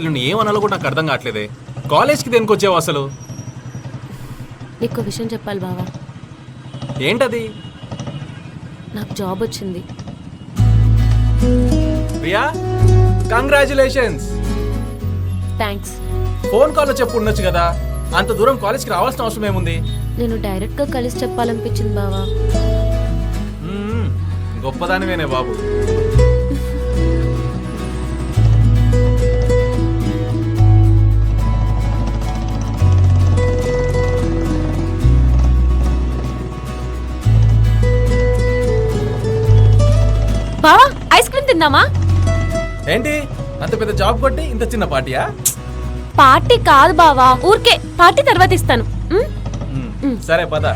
అసలు నేను ఏమనాలో కూడా నాకు అర్థం కావట్లేదే. కాలేజ్కి దేనికి వచ్చావు అసలు? నీకు విషయం చెప్పాలి బావా. ఏంటది? నాకు జాబ్ వచ్చింది. ప్రియా, కంగ్రాచులేషన్స్. థ్యాంక్స్. ఫోన్ కాల్లో చెప్పు ఉండొచ్చు కదా, అంత దూరం కాలేజ్కి రావాల్సిన అవసరం ఏముంది? నేను డైరెక్ట్గా కలిసి చెప్పాలనిపించింది బావా. గొప్పదానివేనే బాబు. బావా ఐస్ క్రీమ్ తిందామా? ఏంటి అంత పెద్ద జాబ్ కొట్టి ఇంత చిన్న పార్టీయా? పార్టీ కాదు బావా, ఊరికే. పార్టీ తర్వాత ఇస్తాను. సరే పద.